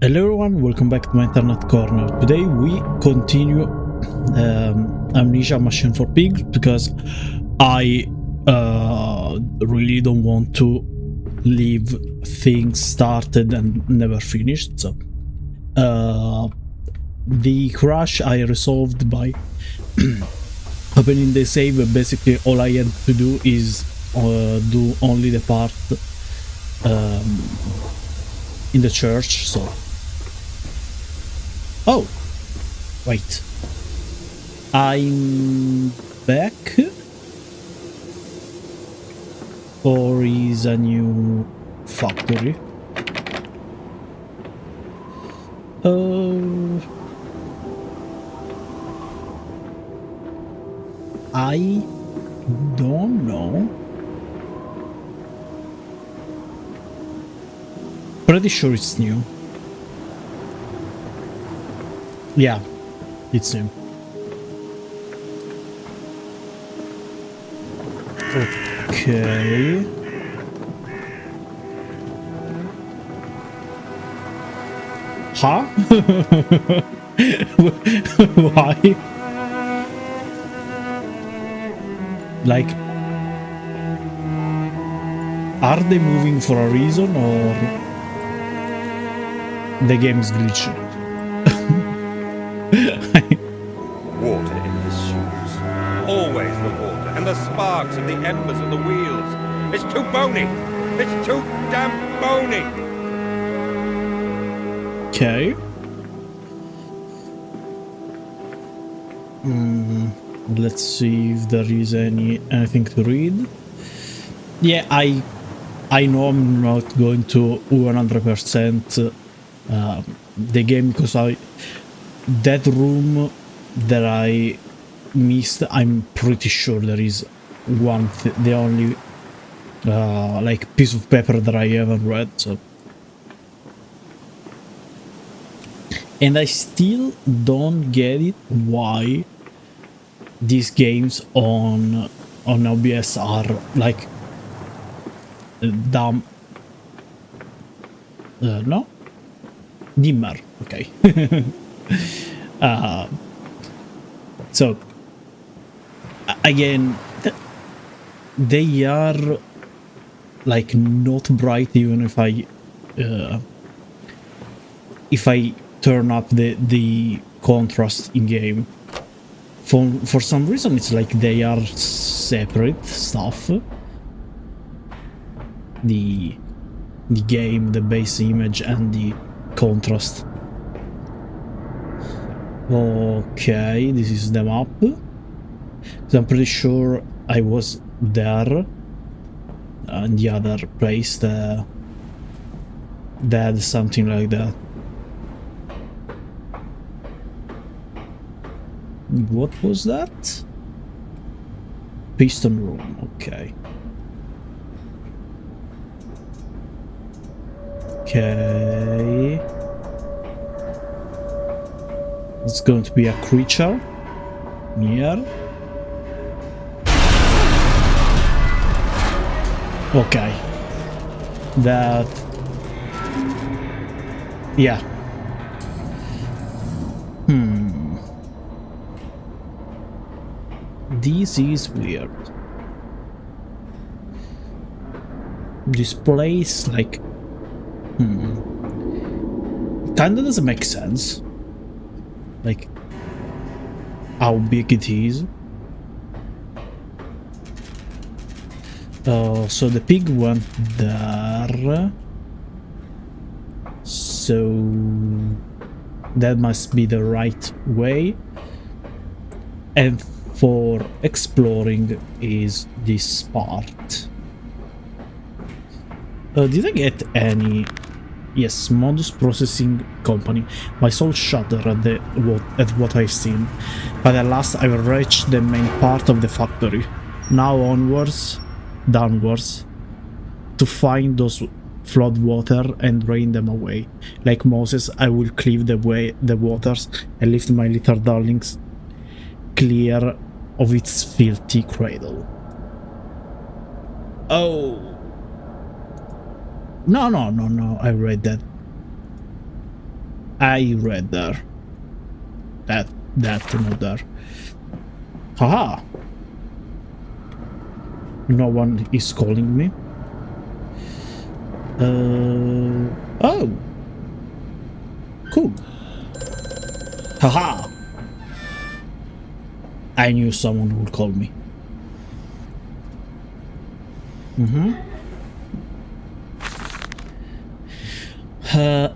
Hello everyone, welcome back to my internet corner. Today we continue Amnesia Machine for Pigs because I really don't want to leave things started and never finished. So the crash I resolved by opening the save. Basically all I had to do is do only the part in the church. So oh, wait. I'm back? Or is a new factory? I don't know. Pretty sure it's new. Yeah, it's new. Okay. Huh? Why? Like, are they moving for a reason or the game is glitching? Water in his shoes. Always the water, and the sparks of the embers of the wheels. It's too bony! It's too damn bony! Okay. Let's see if there is anything to read. Yeah, I know I'm not going to 100% the game because that room that I missed, I'm pretty sure there is the only like piece of paper that I haven't read. So, and I still don't get it why these games on OBS are like dumb. No, dimmer. Okay. So again, they are like not bright even if I turn up the contrast in game. For some reason it's like they are separate stuff. The game, the base image and the contrast. Okay, this is the map. So I'm pretty sure I was there in the other place that had something like that. What was that? Piston room, okay. Okay. It's going to be a creature near. Okay. That. Yeah. This is weird. This place, like, kinda doesn't make sense. Like, how big it is. So the pig went there. So that must be the right way. And for exploring is this part. Did I get any? Yes, modus processing company. My soul shuddered at what I've seen, but at last I reached the main part of the factory. Now downwards, to find those flood water and drain them away. Like Moses, I will cleave the waters and lift my little darlings clear of its filthy cradle. Oh. No, I read that. I read there. That not there. Haha. No one is calling me. Oh. Cool. Haha. I knew someone would call me.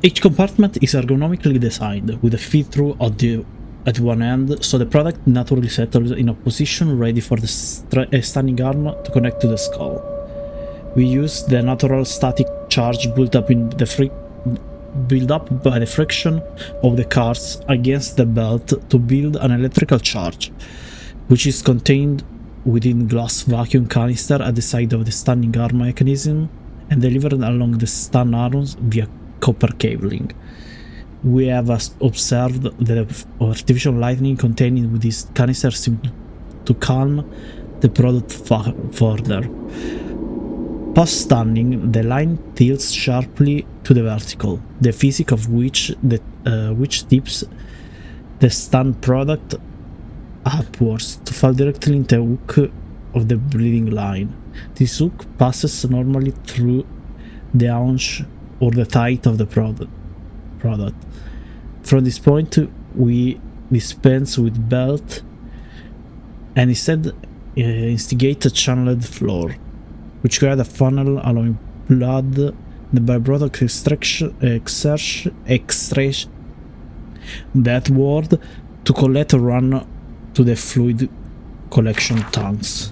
Each compartment is ergonomically designed, with a feed-through at one end, so the product naturally settles in a position ready for the standing arm to connect to the skull. We use the natural static charge built up by the friction of the cars against the belt to build an electrical charge, which is contained within glass vacuum canister at the side of the standing arm mechanism and delivered along the stand arms via copper cabling. We have observed that artificial lightning contained with this canister seems to calm the product further. Past standing, the line tilts sharply to the vertical, the physics of which tips the stand product upwards to fall directly into the hook of the bleeding line. This hook passes normally through the haunch or the thigh of the product. From this point, we dispense with belt and instead instigate a channeled floor, which creates a funnel allowing blood, the byproduct extraction that word to collect and run to the fluid collection tanks.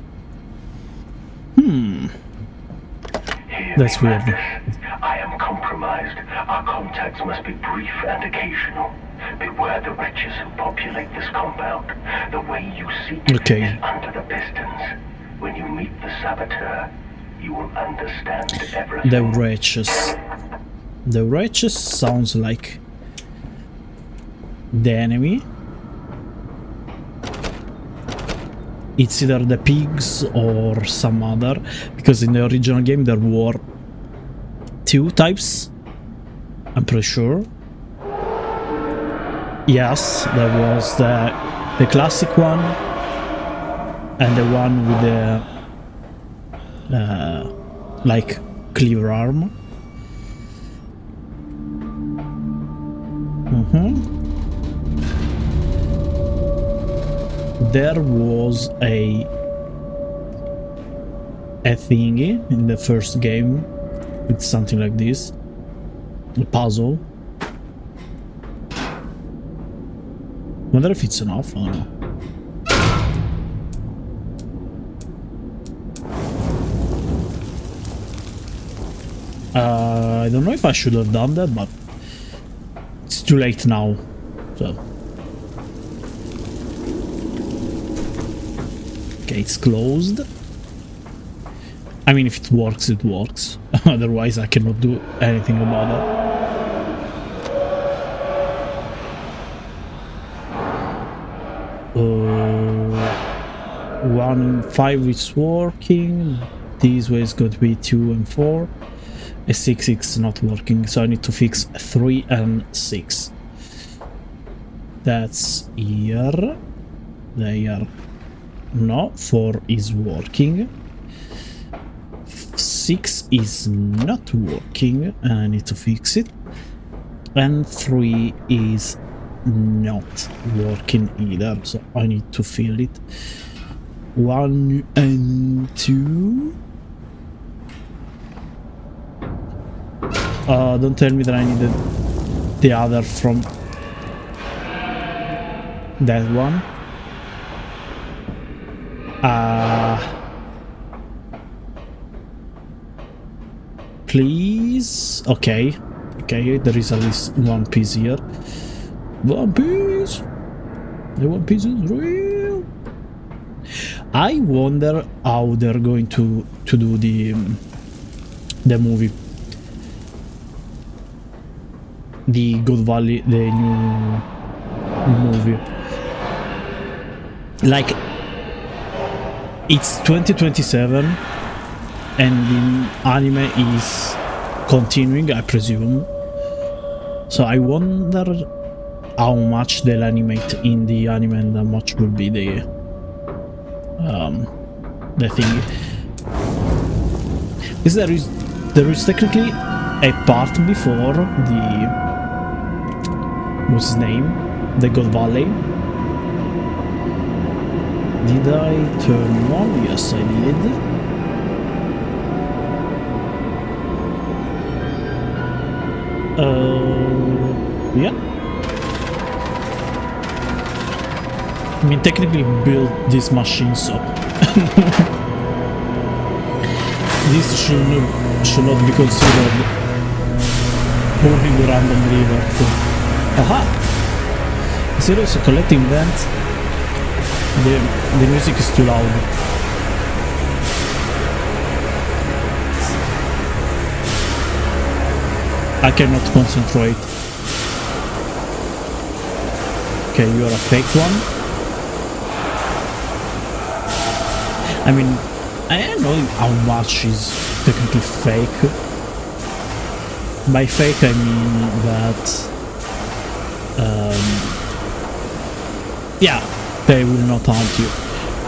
That's weird. I am compromised. Our contacts must be brief and occasional. Beware the wretches who populate this compound. The way you seek Okay. is under the pistons. When you meet the saboteur, you will understand everything. The wretches. The wretches sounds like the enemy. It's either the pigs or some other, because in the original game there were two types, I'm pretty sure. Yes, there was the classic one and the one with the like cleaver arm. There was a thingy in the first game with something like this, a puzzle. Wonder if it's enough. I don't know. I don't know if I should have done that, but it's too late now, so. Okay, it's closed. I mean, if it works, it works. Otherwise, I cannot do anything about it. 1 and 5 is working. This way is going to be 2 and 4. A 6 is not working, so I need to fix 3 and 6. That's here. There. No, 4 is working. 6 is not working, and I need to fix it. And 3 is not working either, so I need to fill it. 1 and 2. Don't tell me that I needed the other from that one. Please. Okay, there is at least one piece here. One Piece! The One Piece is real! I wonder how they're going to do the movie. The God Valley, the new movie. Like, it's 2027 and the anime is continuing, I presume. So I wonder how much they'll animate in the anime and how much will be the thing. Because there is technically a part before the what's his name? The God Valley. Did I turn on? Yes, I did. Yeah. I mean, technically build this machine, so this should not be considered purely randomly, but aha! Seriously, collecting vents. The music is too loud. I cannot concentrate. Okay, you're a fake one. I mean, I don't know how much is technically fake. By fake I mean that yeah, they will not haunt you.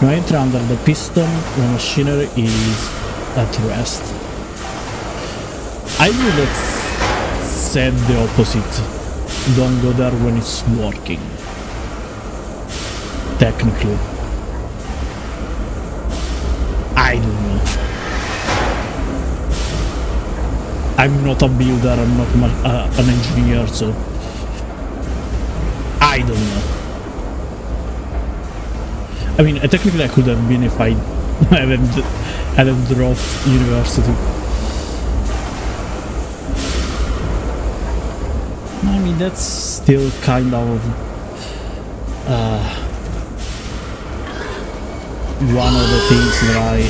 No entry under the piston, the machinery is at rest. I would have said the opposite. Don't go there when it's working. Technically. I don't know. I'm not a builder, I'm not an engineer, so I don't know. I mean, technically I could have been if I hadn't dropped university. I mean, that's still kind of one of the things that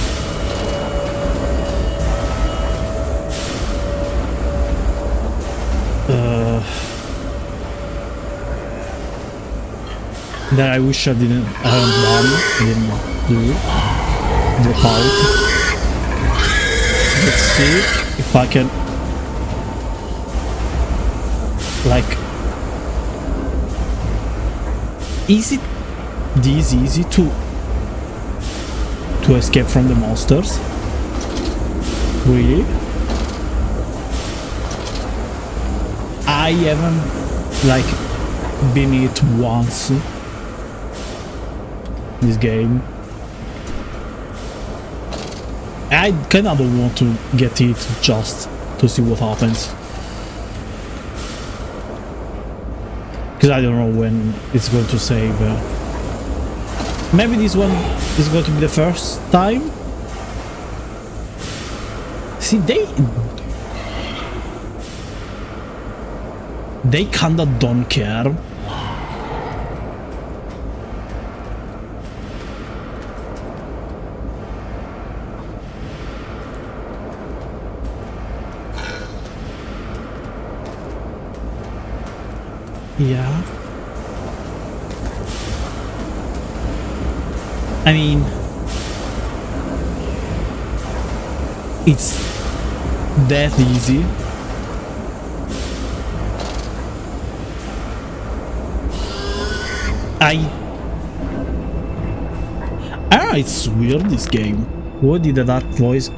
that I wish I didn't do. Drop out. Let's see if I can, like, is it this easy to escape from the monsters? Really? I haven't, like, been hit once this game. I kinda don't want to get it just to see what happens, because I don't know when it's going to save. Maybe this one is going to be the first time. See, they kinda don't care. Yeah. I mean, it's that easy. I don't know, it's weird, this game. What did that voice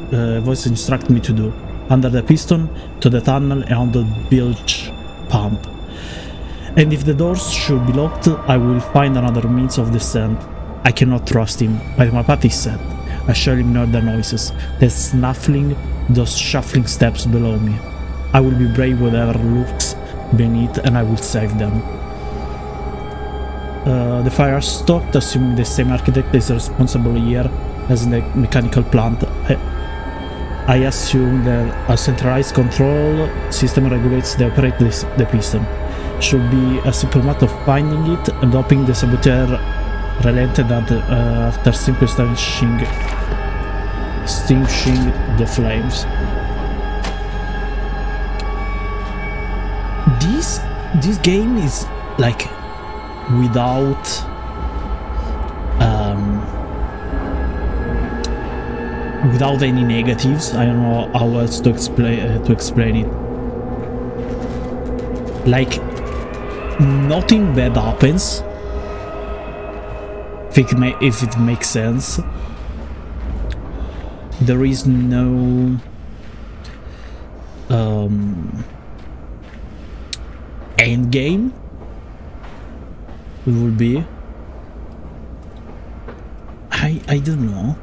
instruct me to do? Under the piston, to the tunnel, and on the bilge pump. And if the doors should be locked, I will find another means of descent. I cannot trust him, but my path is set. I shall ignore the noises, the snuffling, those shuffling steps below me. I will be brave whatever lurks beneath, and I will save them. The fire stopped, assuming the same architect is responsible here as in the mechanical plant. I assume that a centralized control system regulates the the piston. Should be a simple matter of finding it and hoping the saboteur relented after simply extinguishing the flames. This game is like without without any negatives. I don't know how else to explain it. Like, nothing bad happens. If it makes sense. There is no end game. It will be. I don't know.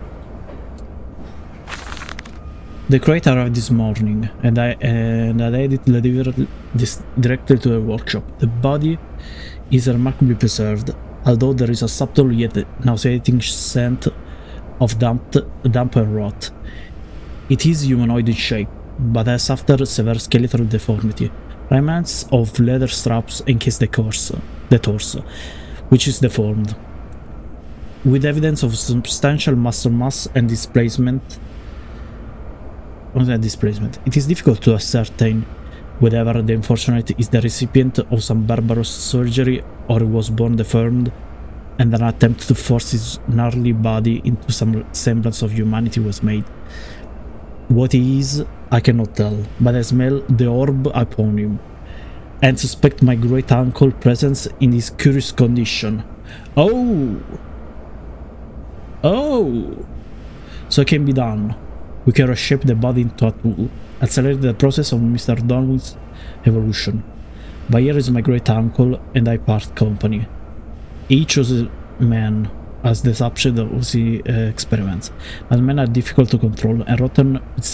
The crate arrived this morning, and I had it delivered this directly to the workshop. The body is remarkably preserved, although there is a subtle yet nauseating scent of damp and rot. It is humanoid in shape, but has after severe skeletal deformity. Remnants of leather straps encase the torso, which is deformed, with evidence of substantial muscle mass and displacement. It is difficult to ascertain whether the unfortunate is the recipient of some barbarous surgery or was born deformed, and an attempt to force his gnarly body into some semblance of humanity was made. What he is, I cannot tell, but I smell the orb upon him, and suspect my great uncle's presence in this curious condition. Oh! So it can be done. We can reshape the body into a tool, accelerate the process of Mr. Darwin's evolution. But here is my great uncle, and I part company. He chose men as the subject of his experiments, but men are difficult to control and rotten with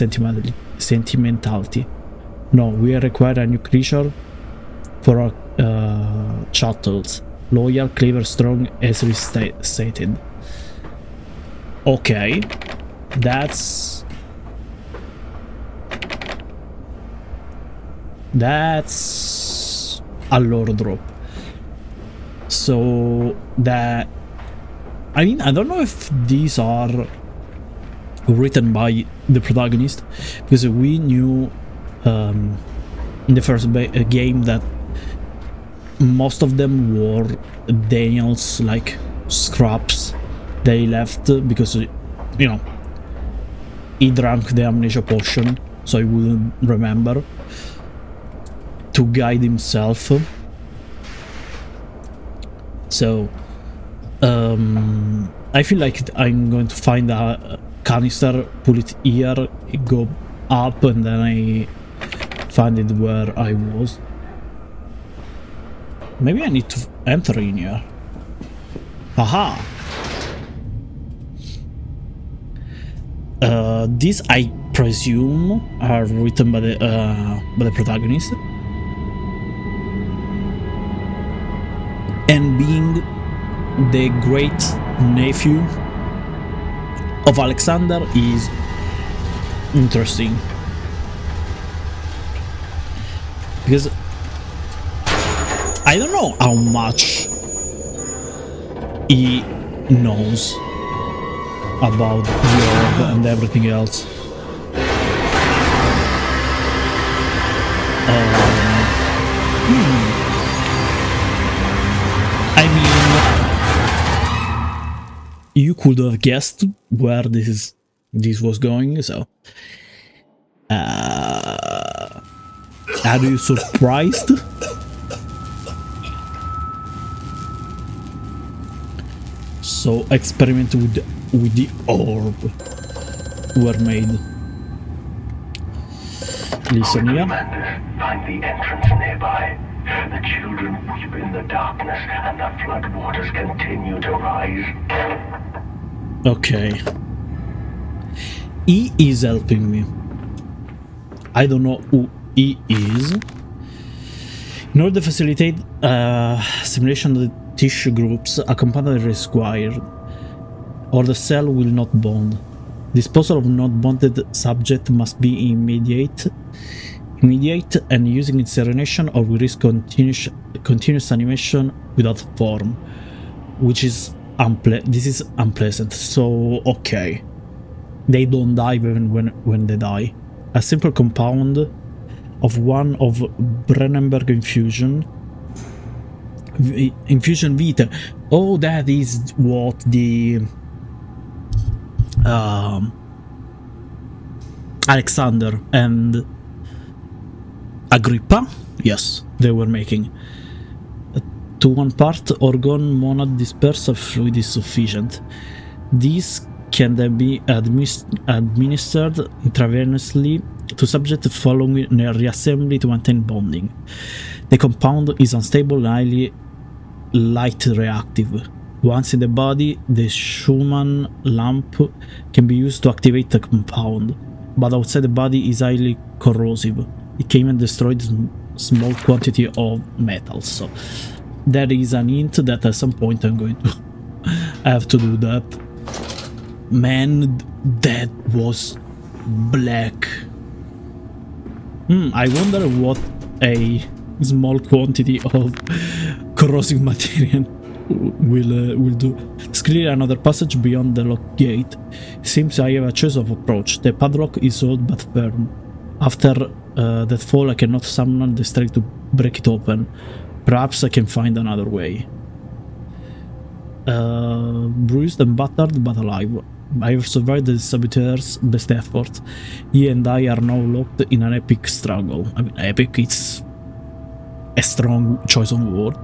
sentimentality. No, we require a new creature for our chattels. Loyal, clever, strong, as we stated. Okay, that's a lore drop. So that, I mean, I don't know if these are written by the protagonist, because we knew in the first game that most of them were Daniel's like scraps they left, because, you know, he drank the amnesia potion, so he wouldn't remember, to guide himself. So I feel like I'm going to find a canister, pull it here, go up, and then I find it where I was. Maybe I need to enter in here. Aha! These, I presume, are written by the protagonist. And being the great nephew of Alexander is interesting, because I don't know how much he knows about the orb and everything else. I mean, you could have guessed where this was going, so are you surprised? So experiment with the orb were made. Listen here. Find the entrance nearby. The children weep in the darkness, and the flood waters continue to rise. Okay. He is helping me. I don't know who he is. In order to facilitate simulation of the tissue groups, a component is required, or the cell will not bond. Disposal of not bonded subject must be immediate, and using incineration, or we risk continuous animation without form, which is this is unpleasant. So okay, they don't die even when they die. A simple compound of one of Brennenberg infusion vitae. Oh, that is what the Alexander and Agrippa, yes, they were making. To 1 part, orgone monad dispersal fluid is sufficient. These can then be administered intravenously to subjects following a reassembly to maintain bonding. The compound is unstable and highly light reactive. Once in the body, the Schumann lamp can be used to activate the compound, but outside the body is highly corrosive. It can even destroy small quantity of metals. So there is an hint that at some point I'm going to have to do that. Man, that was black. I wonder what a small quantity of corrosive material will do. It's clearly another passage beyond the locked gate. It seems I have a choice of approach. The padlock is old but firm. After that fall, I cannot summon the strength to break it open. Perhaps I can find another way. Bruised and battered but alive. I have survived the saboteur's best efforts. He and I are now locked in an epic struggle. I mean, epic, it's a strong choice of word.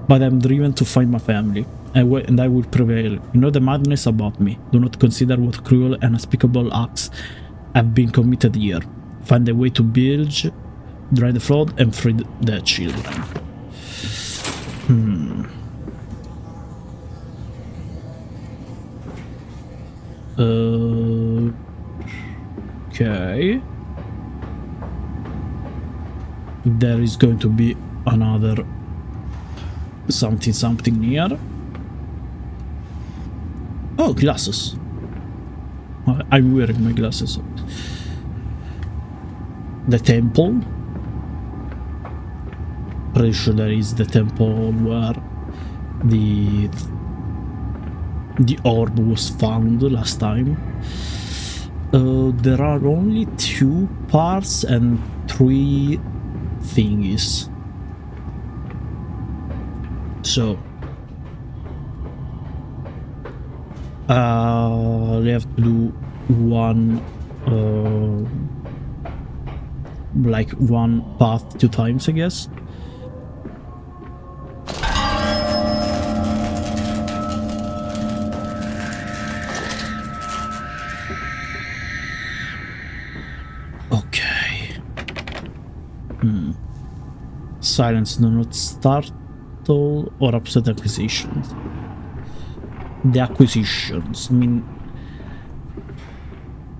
But I'm driven to find my family, and I will prevail. You know the madness about me. Do not consider what cruel and unspeakable acts have been committed here. Find a way to bilge, drain the flood, and free the children. Okay. There is going to be another something near. Oh, glasses. I'm wearing my glasses. The temple. Pretty sure there is the temple where the orb was found last time. There are only 2 parts and 3 thingies. So we have to do one like one path 2 times, I guess. Okay. Silence, do not startle or upset acquisitions. The acquisitions, I mean,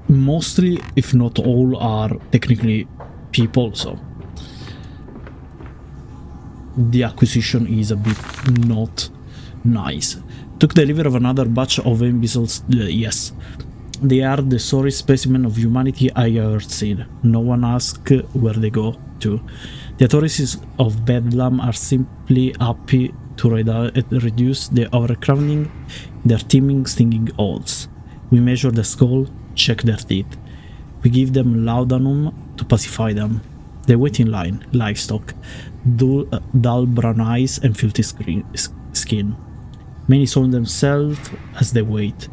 mostly, if not all, are technically people, so the acquisition is a bit not nice. Took delivery of another batch of imbeciles. Yes, they are the sorriest specimen of humanity I ever seen. No one asks where they go to. The authorities of Bedlam are simply happy to reduce the overcrowding in their teeming, stinging holes. We measure the skull, check their teeth. We give them laudanum to pacify them. They wait in line, livestock, dull brown eyes and filthy skin. Many soil themselves as they wait.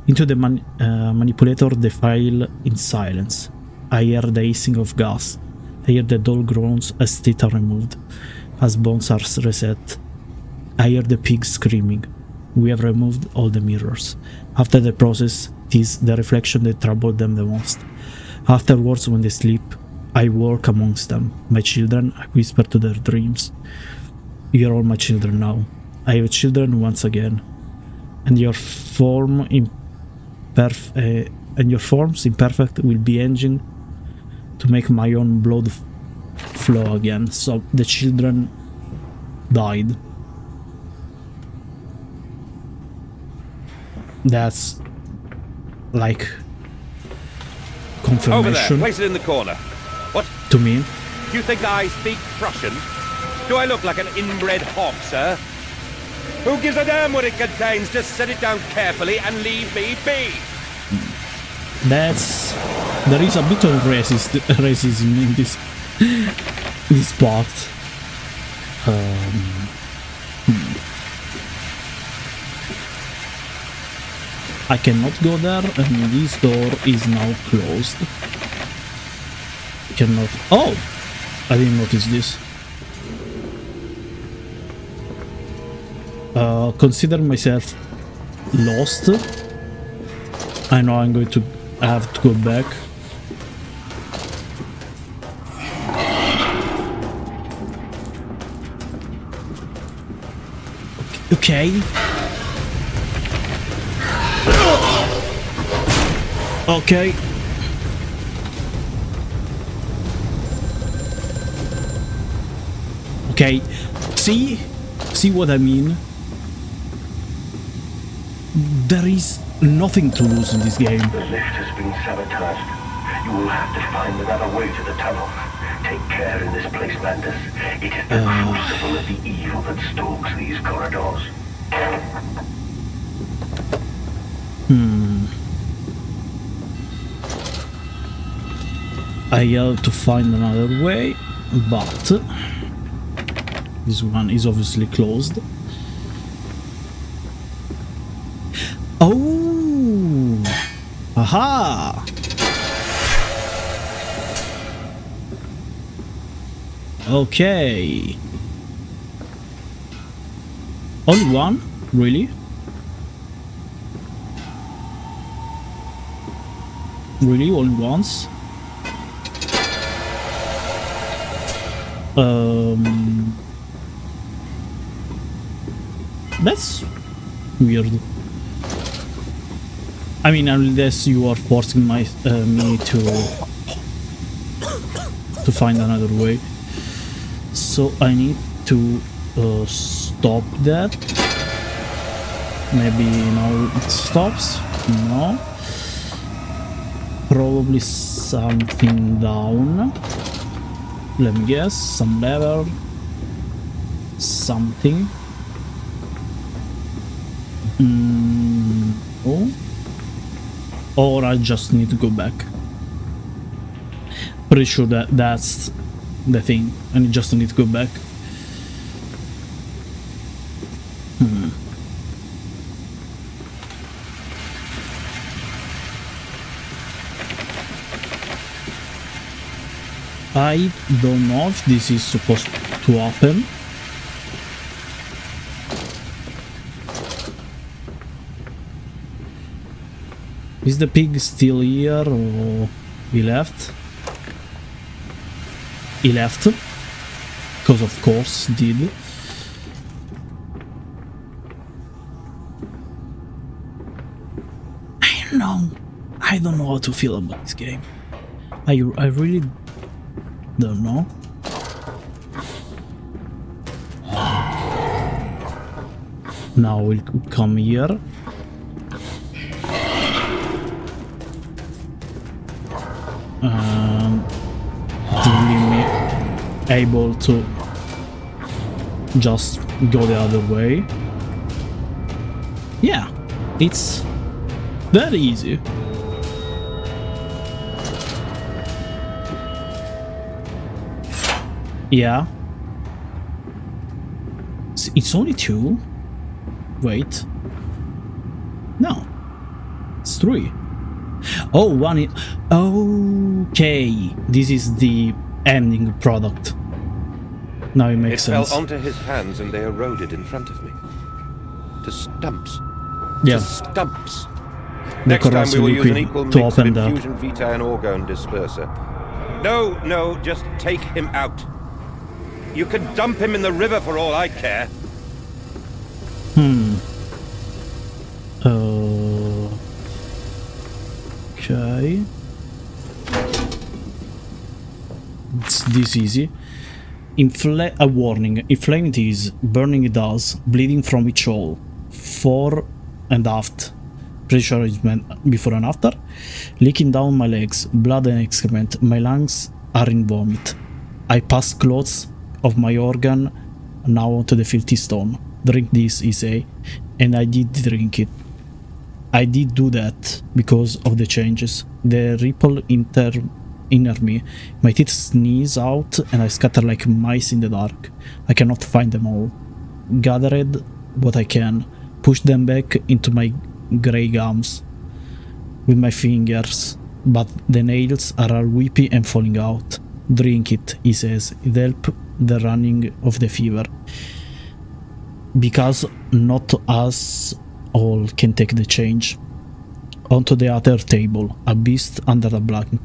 Into the manipulator they file in silence. I hear the hissing of gas. I hear the dull groans as teeth are removed, as bones are reset. I hear the pigs screaming. We have removed all the mirrors. After the process, it is the reflection that troubles them the most. Afterwards, when they sleep, I walk amongst them. My children, I whisper to their dreams. You are all my children now. I have children once again. And your forms imperfect will be engine to make my own blood flow again. So the children died. That's like confirmation. Over there, place it in the corner. What? To me. You think I speak Prussian? Do I look like an inbred hog, sir? Who gives a damn what it contains? Just set it down carefully and leave me be. There is a bit of racism in this part. I cannot go there, and this door is now closed. Cannot. Oh, I didn't notice this. consider myself lost. I know I'm going to have to go back. Okay. Okay. Okay. See what I mean? There is nothing to lose in this game. The lift has been sabotaged. You will have to find another way to the tunnel. Take care in this place, Mantis. It is the crucible of the evil that stalks these corridors. I have to find another way, but this one is obviously closed. Oh! Aha! Okay. Only one? Really? Really? Only once? That's weird. I mean, unless you are forcing me to find another way. So I need to stop that. Maybe now it stops. No. Probably something down. Let me guess. Some lever. Something. Oh. Or I just need to go back. Pretty sure that's the thing. I just need to go back. I don't know if this is supposed to happen. Is the pig still here or he left? He left. Because of course did. I don't know how to feel about this game. I really don't know. Now we'll come here. To leave me able to just go the other way. Yeah, it's very easy. Yeah. It's only two. Wait. No. It's three. Oh, one is... Okay. This is the ending product. Now it makes sense. It fell onto his hands and they eroded in front of me. To stumps. Yeah. To stumps. The Next time we corrosive will use an liquid equal to mix of open that. infusion vitae and orgone disperser. No, just take him out. You can dump him in the river for all I care. Okay. It's this easy. A warning. Inflame it is, burning it does, bleeding from each hole. Fore and aft. Pretty sure it's meant before and after. Leaking down my legs, blood and excrement. My lungs are in vomit. I pass clothes of my organ now onto the filthy stone. Drink this, he say, and I did drink it. I did do that because of the changes. The ripple inner me. My teeth sneeze out and I scatter like mice in the dark. I cannot find them all. Gathered what I can, push them back into my grey gums with my fingers, but the nails are all weepy and falling out. " Drink it, he says. It helps the running of the fever. because not us all can take the change. Onto the other table, a beast under the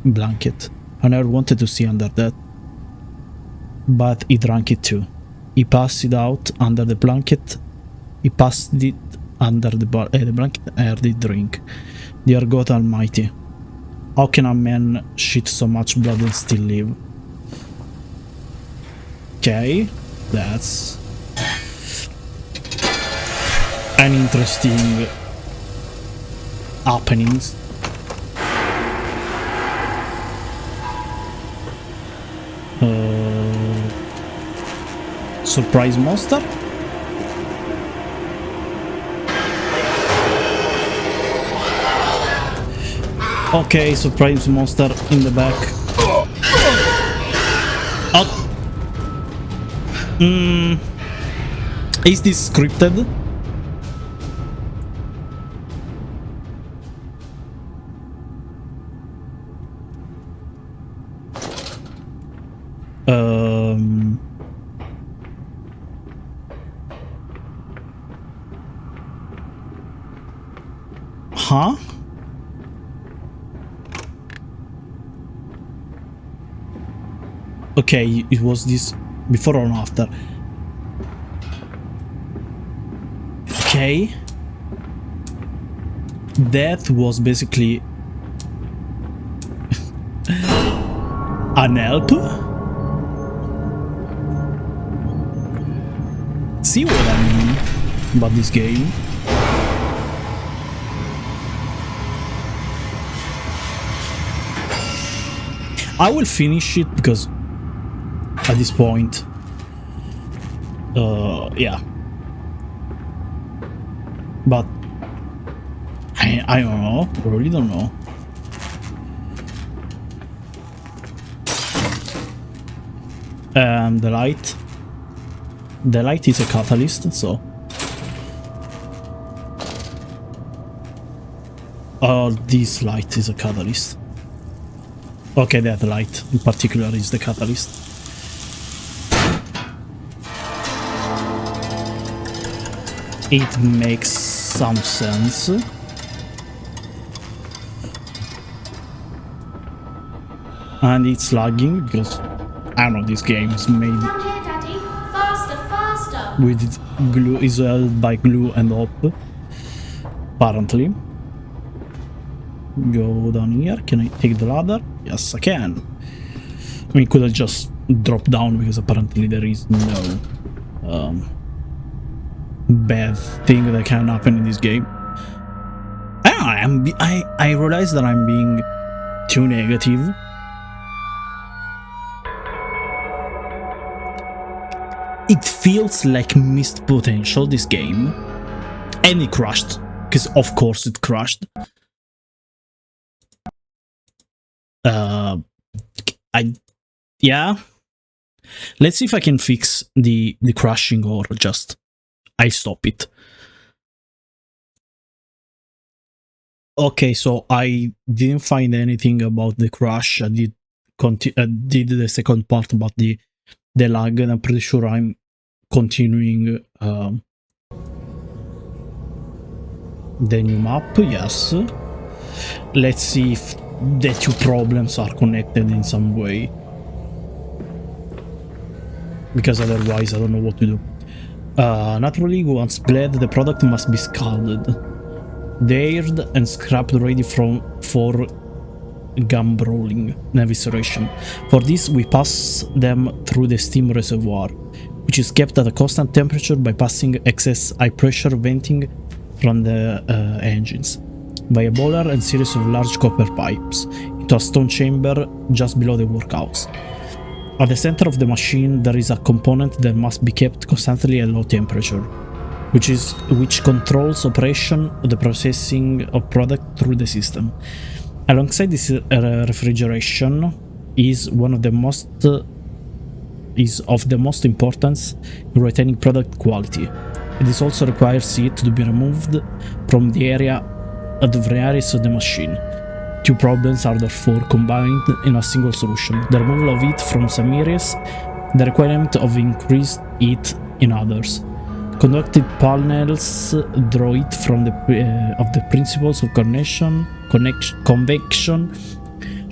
blanket. I never wanted to see under that. But he drank it too. He passed it out under the blanket. He passed it under the blanket and heard it drink. Dear God Almighty, how can a man shit so much blood and still live? Okay, that's an interesting happenings. Surprise monster? Okay, surprise monster in the back. Oh. Is this scripted? Huh? Okay, it was this before or after? Okay. That was basically an help? See what I mean about this game? I will finish it because at this point, yeah. But I don't know. I really don't know. The light. The light is a catalyst, so. Oh, this light is a catalyst. Okay, that light in particular is the catalyst. It makes some sense. And it's lagging because I don't know, this game is made Down here, Daddy. Faster, faster. with glue, is held by glue and hope. Apparently. Go down here. Can I take the ladder? Yes, I can. I mean, could have just dropped down because apparently there is no bad thing that can happen in this game. I don't know, I realize that I'm being too negative. It feels like missed potential, this game. And it crashed. Because of course it crashed. Yeah. Let's see if I can fix the crashing or just I stop it. Okay, so I didn't find anything about the crash. I did the second part about the lag, and I'm pretty sure I'm continuing the new map. Yes. Let's see if the two problems are connected in some way, because otherwise I don't know what to do. Naturally, once bled, the product must be scalded, aired, and scrapped ready for gum rolling and evisceration. For this, we pass them through the steam reservoir, which is kept at a constant temperature by passing excess high pressure venting from the engines by a boiler and series of large copper pipes into a stone chamber just below the workhouse. At the center of the machine, there is a component that must be kept constantly at low temperature, which controls operation of the processing of product through the system. Alongside this refrigeration is of the most importance in retaining product quality. It also requires heat to be removed from the area at the areas of the machine. Two problems are therefore combined in a single solution: the removal of heat from some areas, the requirement of increased heat in others. Conducted panels draw it from of the principles of convection,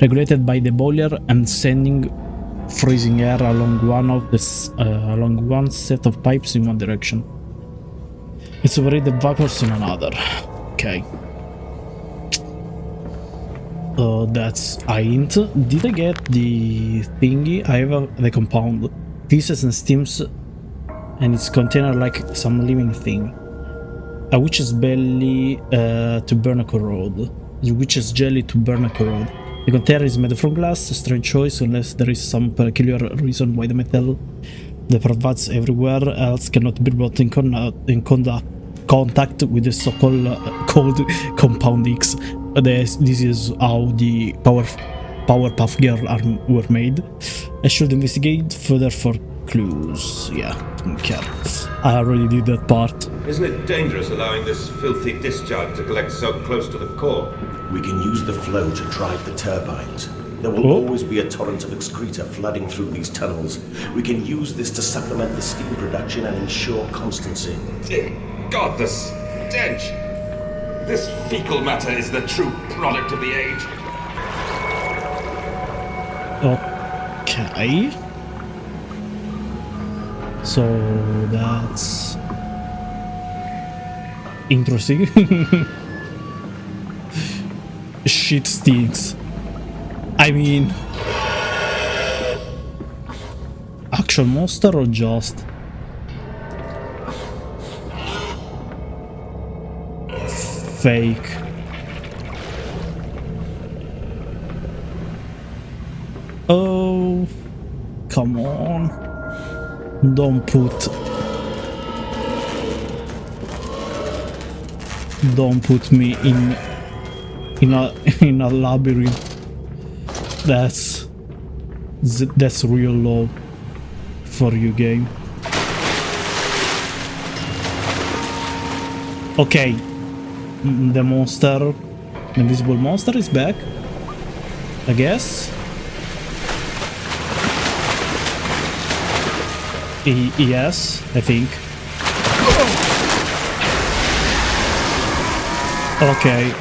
regulated by the boiler and sending freezing air along one set of pipes in one direction. It's separated vapors in another. Okay. That's a hint. Did I get the thingy? I have the compound. Pieces and steams and its container like some living thing. A witch's belly to burn a corrode. The witch's jelly to burn a corrode. The container is made from glass, a strange choice unless there is some peculiar reason why the metal that pervades everywhere else cannot be brought in contact with the so-called Compound X. This is how the Powerpuff Girl were made. I should investigate further for clues. Yeah, don't care. I already did that part. Isn't it dangerous allowing this filthy discharge to collect so close to the core? We can use the flow to drive the turbines. There will always be a torrent of excreta flooding through these tunnels. We can use this to supplement the steam production and ensure constancy. Dear God, the stench! This fecal matter is the true product of the age. Okay. So that's interesting. Shit stinks. I mean, actual monster or just fake? Oh, come on. Don't put me in a labyrinth. That's real low for you, game. Okay, the monster, the invisible monster is back, I guess. Yes, I think. Okay.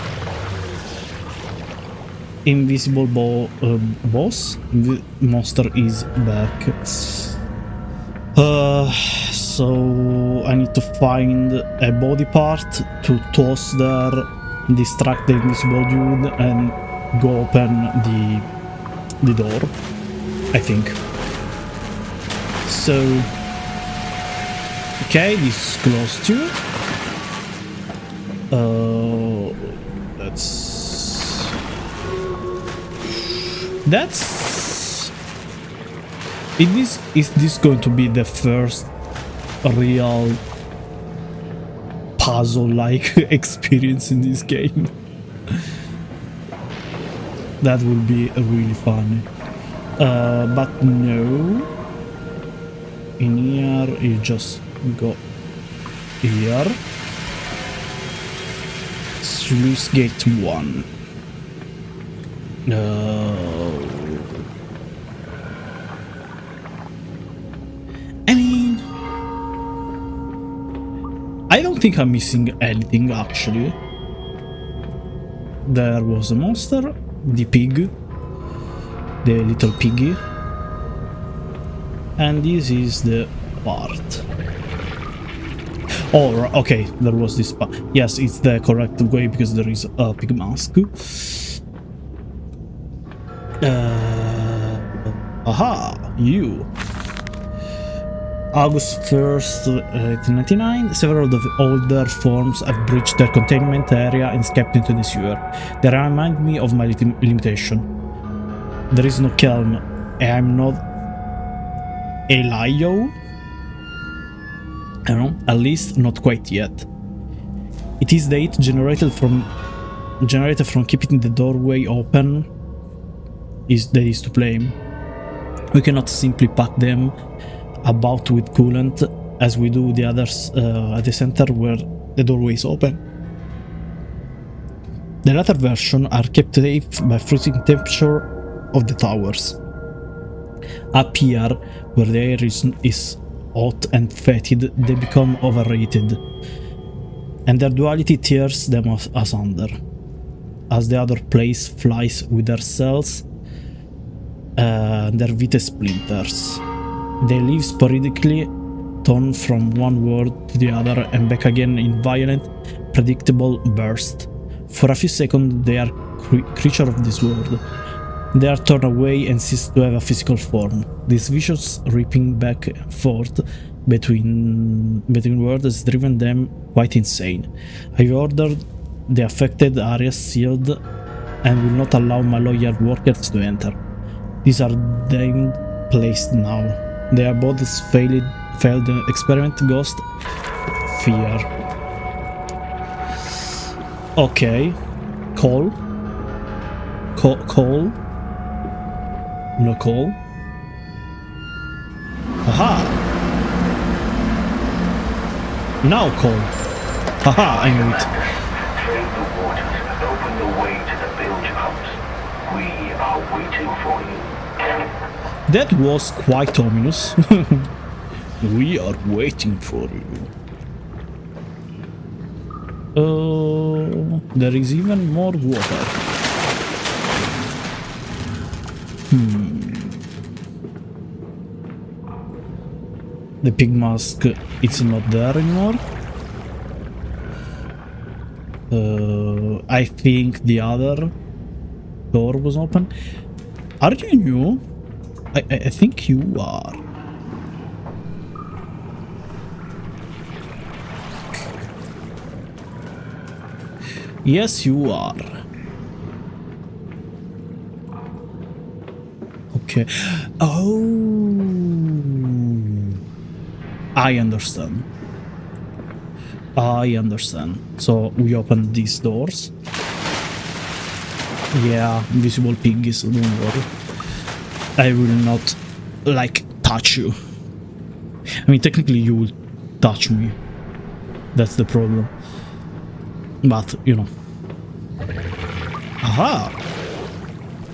Invisible boss monster is back. So I need to find a body part to toss there, distract the invisible dude, and go open the door, I think. So okay, this is close to. Is this going to be the first real puzzle-like experience in this game? That would be really funny. But no. In here, you just go here. Sluice gate 1. I mean, I don't think I'm missing anything actually. There was a monster, the pig, the little piggy, and this is the part. Oh, okay, there was this part. Yes, it's the correct way because there is a pig mask. Aha, you. August 1st, 1899, several of the older forms have breached their containment area and escaped into the sewer. They remind me of my limitation. There is no calm. I'm not Elio. I don't know, at least not quite yet. It is the heat generated from keeping the doorway open that is to blame. We cannot simply pack them about with coolant as we do the others at the center where the doorway is open. The latter version are kept safe by freezing temperature of the towers. Up here, where the air is hot and fetid, they become overrated, and their duality tears them asunder. As the other place flies with their cells, their vitae splinters. They leave sporadically, torn from one world to the other and back again in violent, predictable bursts. For a few seconds they are creatures of this world. They are torn away and cease to have a physical form. This vicious ripping back and forth between worlds has driven them quite insane. I've ordered the affected areas sealed and will not allow my loyal workers to enter. These are then placed now. They are both failed experiment, ghost, fear. Okay. Call. Call. No call. Aha! Now call. Haha, I knew it. Trade the waters, open the way to the bilge pumps. We are waiting for you. That was quite ominous. We are waiting for you. There is even more water. The pig mask, it's not there anymore. I think the other door was open. Are you new? I think you are. Yes, you are. Okay. Oh, I understand. I understand. So we open these doors. Yeah, invisible piggies, don't worry. I will not, like, touch you. I mean, technically you will touch me. That's the problem. But, you know. Aha!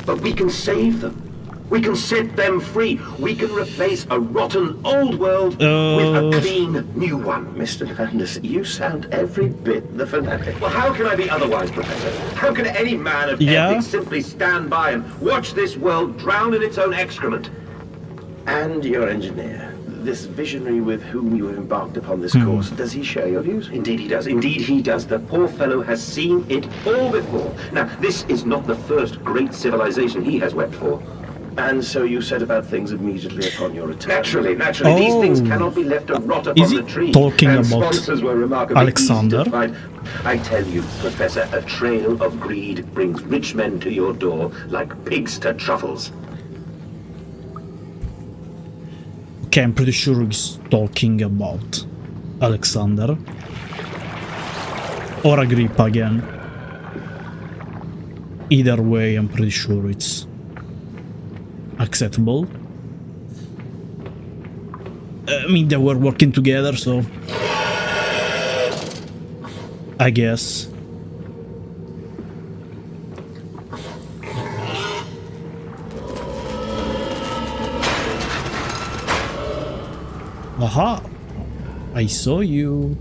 But we can save them. We can set them free. We can replace a rotten old world with a clean new one. Mr. Landis, you sound every bit the fanatic. Well, how can I be otherwise, Professor? How can any man of ethics simply stand by and watch this world drown in its own excrement? And your engineer, this visionary with whom you have embarked upon this course, does he share your views? Indeed he does. Indeed he does. The poor fellow has seen it all before. Now, this is not the first great civilization he has wept for. And so you set about things immediately upon your return. Naturally. These things cannot be left to rot upon the tree. Talking and about sponsors were remarkably Alexander? easy to find. I tell you, Professor, a trail of greed brings rich men to your door like pigs to truffles. Okay, I'm pretty sure he's talking about Alexander. Or Agrippa again. Either way, I'm pretty sure it's acceptable. I mean, they were working together, so I guess. Aha! I saw you.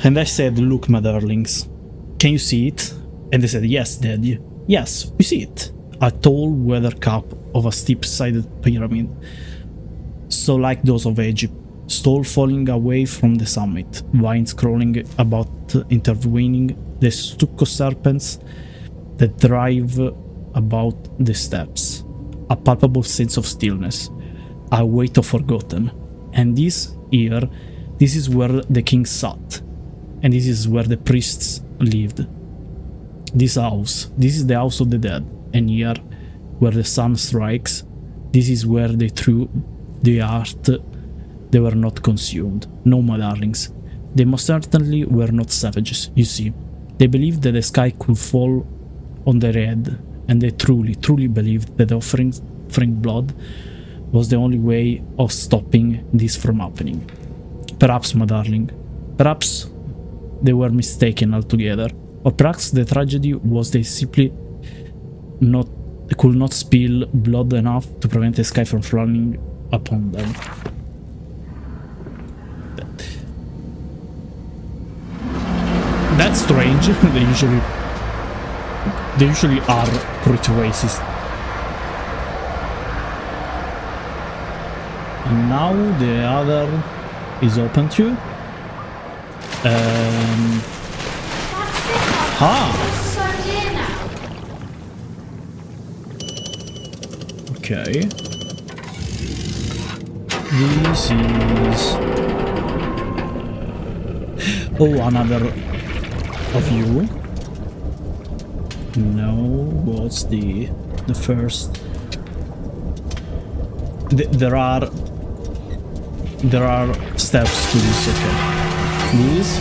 And I said, look, my darlings, can you see it? And they said, yes, Daddy. Yes, we see it. A tall weather cap of a steep-sided pyramid, so like those of Egypt, stall falling away from the summit, vines crawling about, intervening the stucco serpents that drive about the steps, a palpable sense of stillness, a weight of forgotten. And this here, this is where the king sat, and this is where the priests lived. This house, this is the house of the dead, and here, where the sun strikes, this is where they threw the art. They were not consumed. No, my darlings. They most certainly were not savages, you see. They believed that the sky could fall on their head, and they truly, truly believed that offering blood was the only way of stopping this from happening. Perhaps, my darling, perhaps they were mistaken altogether. Or perhaps the tragedy was they simply not They could not spill blood enough to prevent the sky from falling upon them. That's strange. They usually are pretty racist. And now the other is open too. That's it. Ah. It's so near now. Okay. This is... Oh, another of you. No, what's the first? There are steps to this. Okay, these,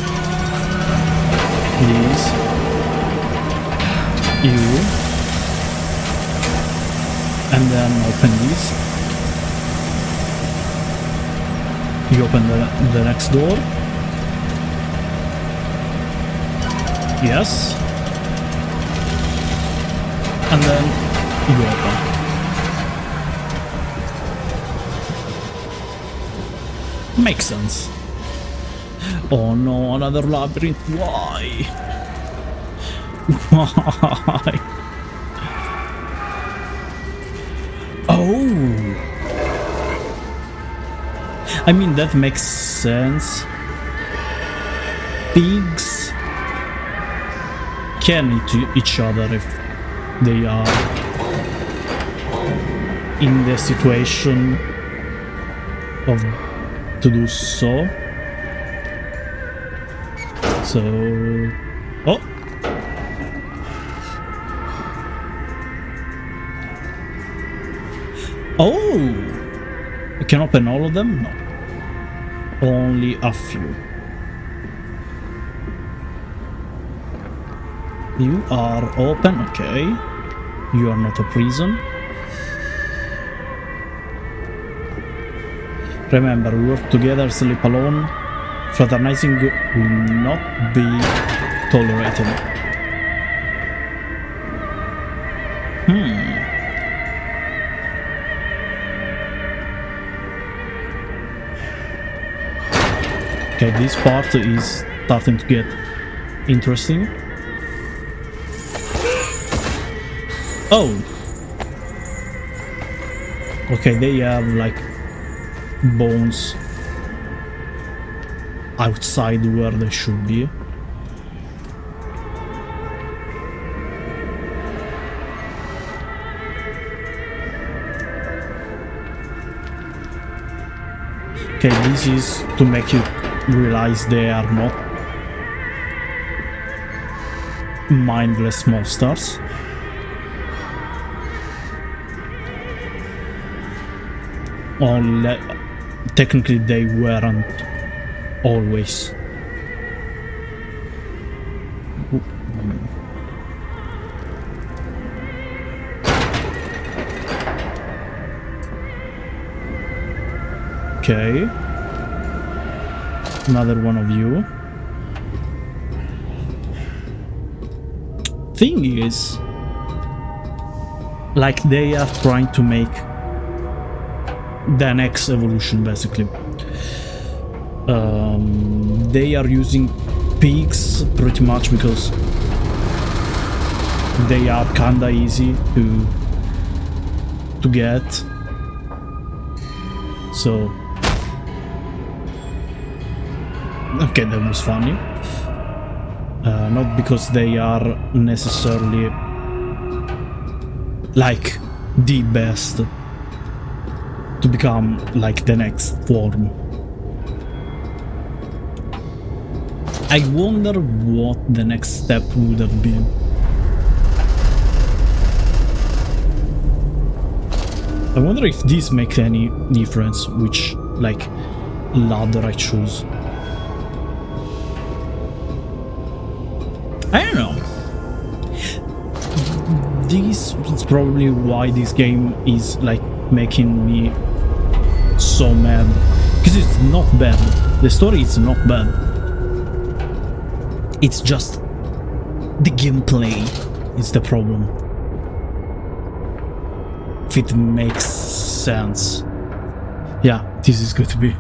you, and then open these. You open the next door. Yes. And then you open. Makes sense. Oh no, another labyrinth. Why? Why? Oh. I mean, that makes sense. Pigs can eat each other if they are in the situation of to do so. So, oh, I can open all of them? No, only a few. You are open, okay. You are not a prison. Remember, we work together, sleep alone. Fraternizing will not be tolerated. Okay, this part is starting to get interesting. Oh! Okay, they have like bones outside where they should be. Okay, this is to make you realize they are not mindless monsters. Only technically they weren't always. Okay. Another one of you. Thing is, like they are trying to make the next evolution, basically. They are using pigs pretty much because they are kinda easy to get. So okay, that was funny. Not because they are necessarily like the best to become like the next form. I wonder what the next step would have been. I wonder if this makes any difference, which like ladder I choose. I don't know. This is probably why this game is like making me so mad, because it's not bad. The story is not bad. It's just the gameplay is the problem. if it makes sense. Yeah, this is going to be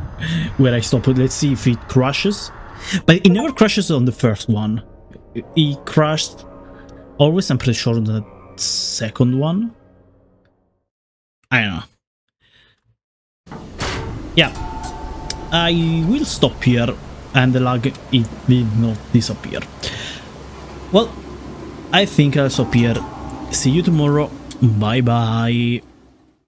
where I stop it. Let's see if it crashes. But it never crashes on the first one. It crashed always, I'm pretty sure, on the second one. I don't know. Yeah, I will stop here, and the lag, it did not disappear. Well, I think I'll stop here. See you tomorrow. Bye bye.